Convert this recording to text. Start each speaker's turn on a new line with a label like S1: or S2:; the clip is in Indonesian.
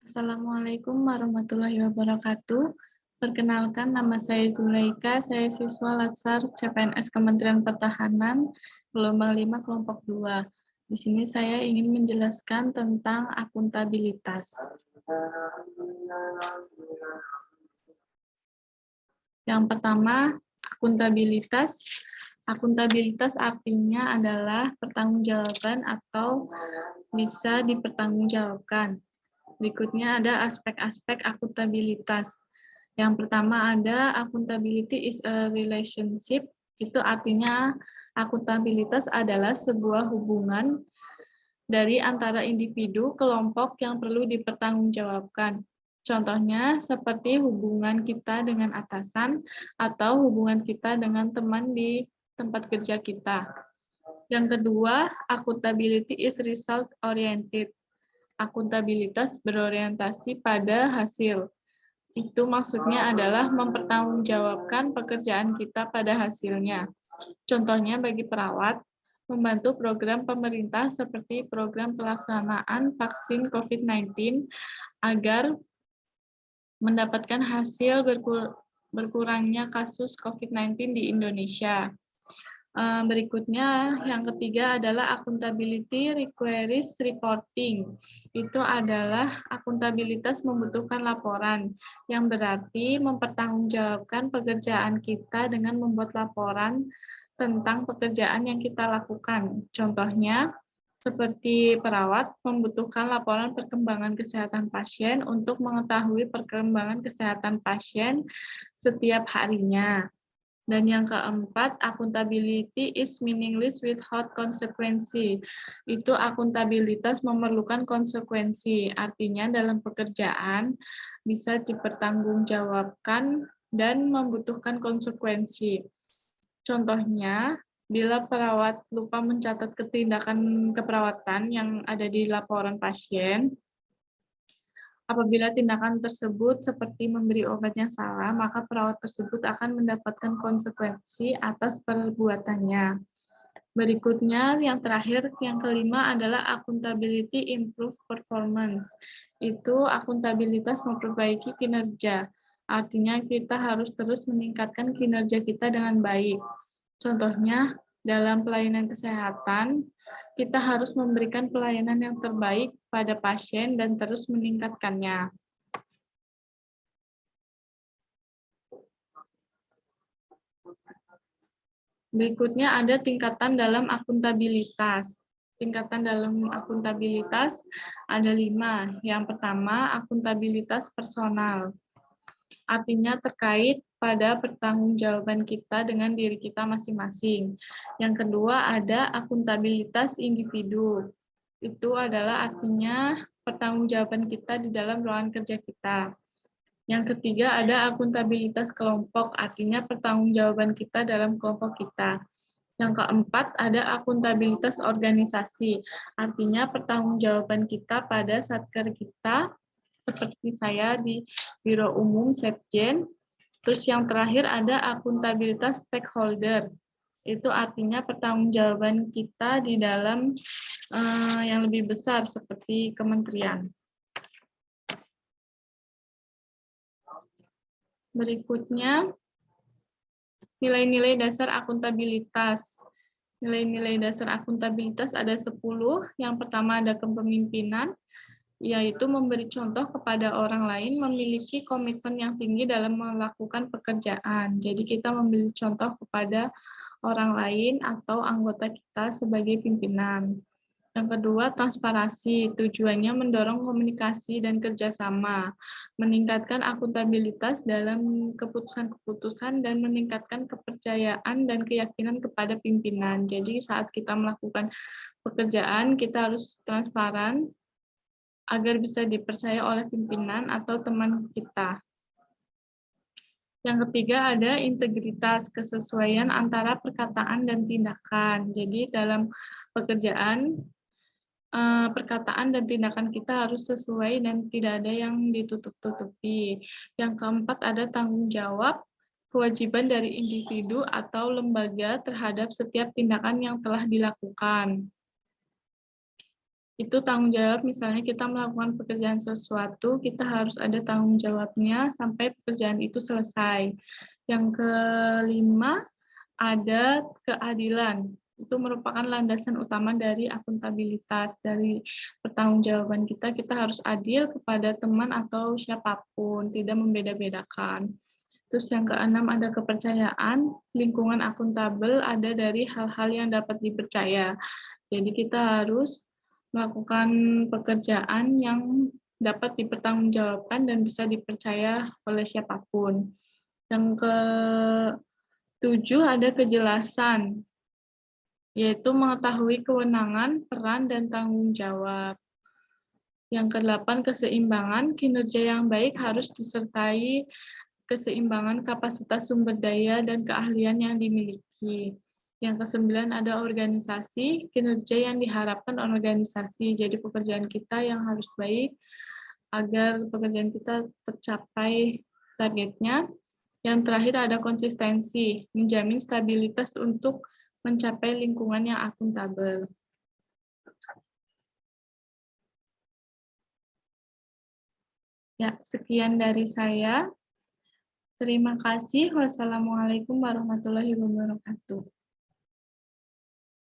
S1: Assalamualaikum warahmatullahi wabarakatuh. Perkenalkan, nama saya Zulaika, saya siswa Latsar CPNS Kementerian Pertahanan, gelombang 5 kelompok 2. Di sini saya ingin menjelaskan tentang akuntabilitas. Yang pertama, akuntabilitas. Akuntabilitas artinya adalah pertanggungjawaban atau bisa dipertanggungjawabkan. Berikutnya ada aspek-aspek akuntabilitas. Yang pertama ada accountability is a relationship. Itu artinya akuntabilitas adalah sebuah hubungan dari antara individu, kelompok yang perlu dipertanggungjawabkan. Contohnya seperti hubungan kita dengan atasan atau hubungan kita dengan teman di tempat kerja kita. Yang kedua, accountability is result oriented. Akuntabilitas berorientasi pada hasil. Itu maksudnya adalah mempertanggungjawabkan pekerjaan kita pada hasilnya. Contohnya bagi perawat, membantu program pemerintah seperti program pelaksanaan vaksin COVID-19 agar mendapatkan hasil berkurangnya kasus COVID-19 di Indonesia. Berikutnya, yang ketiga adalah accountability requires reporting. Itu adalah akuntabilitas membutuhkan laporan, yang berarti mempertanggungjawabkan pekerjaan kita dengan membuat laporan tentang pekerjaan yang kita lakukan. Contohnya, seperti perawat membutuhkan laporan perkembangan kesehatan pasien untuk mengetahui perkembangan kesehatan pasien setiap harinya. Dan yang keempat, accountability is meaningless without consequence. Itu akuntabilitas memerlukan konsekuensi. Artinya dalam pekerjaan bisa dipertanggungjawabkan dan membutuhkan konsekuensi. Contohnya, bila perawat lupa mencatat tindakan keperawatan yang ada di laporan pasien, apabila tindakan tersebut seperti memberi obat yang salah, maka perawat tersebut akan mendapatkan konsekuensi atas perbuatannya. Berikutnya, yang terakhir, yang kelima adalah accountability improve performance. Itu akuntabilitas memperbaiki kinerja. Artinya kita harus terus meningkatkan kinerja kita dengan baik. Contohnya, dalam pelayanan kesehatan, kita harus memberikan pelayanan yang terbaik pada pasien dan terus meningkatkannya. Berikutnya ada tingkatan dalam akuntabilitas. Tingkatan dalam akuntabilitas ada 5. Yang pertama, akuntabilitas personal. Artinya terkait pada pertanggungjawaban kita dengan diri kita masing-masing. Yang kedua ada akuntabilitas individu. Itu adalah artinya pertanggungjawaban kita di dalam ruangan kerja kita. Yang ketiga ada akuntabilitas kelompok, artinya pertanggungjawaban kita dalam kelompok kita. Yang keempat ada akuntabilitas organisasi, artinya pertanggungjawaban kita pada satker kita, seperti saya di Biro Umum Setjen. Terus yang terakhir ada akuntabilitas stakeholder, itu artinya pertanggungjawaban kita di dalam yang lebih besar seperti kementerian. Berikutnya, nilai-nilai dasar akuntabilitas. Nilai-nilai dasar akuntabilitas ada 10. Yang pertama ada kepemimpinan, yaitu memberi contoh kepada orang lain memiliki komitmen yang tinggi dalam melakukan pekerjaan. Jadi kita memberi contoh kepada orang lain atau anggota kita sebagai pimpinan. Yang kedua, transparansi. Tujuannya mendorong komunikasi dan kerjasama, meningkatkan akuntabilitas dalam keputusan-keputusan, dan meningkatkan kepercayaan dan keyakinan kepada pimpinan. Jadi saat kita melakukan pekerjaan, kita harus transparan agar bisa dipercaya oleh pimpinan atau teman kita. Yang ketiga ada integritas, kesesuaian antara perkataan dan tindakan. Jadi dalam pekerjaan, perkataan dan tindakan kita harus sesuai dan tidak ada yang ditutup-tutupi. Yang keempat ada tanggung jawab, kewajiban dari individu atau lembaga terhadap setiap tindakan yang telah dilakukan. Itu tanggung jawab, misalnya kita melakukan pekerjaan sesuatu, kita harus ada tanggung jawabnya sampai pekerjaan itu selesai. Yang kelima, ada keadilan. Itu merupakan landasan utama dari akuntabilitas, dari pertanggungjawaban kita. Kita harus adil kepada teman atau siapapun, tidak membeda-bedakan. Terus yang keenam ada kepercayaan, lingkungan akuntabel ada dari hal-hal yang dapat dipercaya. Jadi kita harus melakukan pekerjaan yang dapat dipertanggungjawabkan dan bisa dipercaya oleh siapapun. Yang ketujuh ada kejelasan, yaitu mengetahui kewenangan, peran, dan tanggung jawab. Yang kedelapan keseimbangan, kinerja yang baik harus disertai keseimbangan kapasitas sumber daya dan keahlian yang dimiliki. Yang kesembilan ada organisasi, kinerja yang diharapkan organisasi. Jadi pekerjaan kita yang harus baik agar pekerjaan kita tercapai targetnya. Yang terakhir ada konsistensi, menjamin stabilitas untuk mencapai lingkungan yang akuntabel. Ya, sekian dari saya. Terima kasih. Wassalamualaikum warahmatullahi wabarakatuh.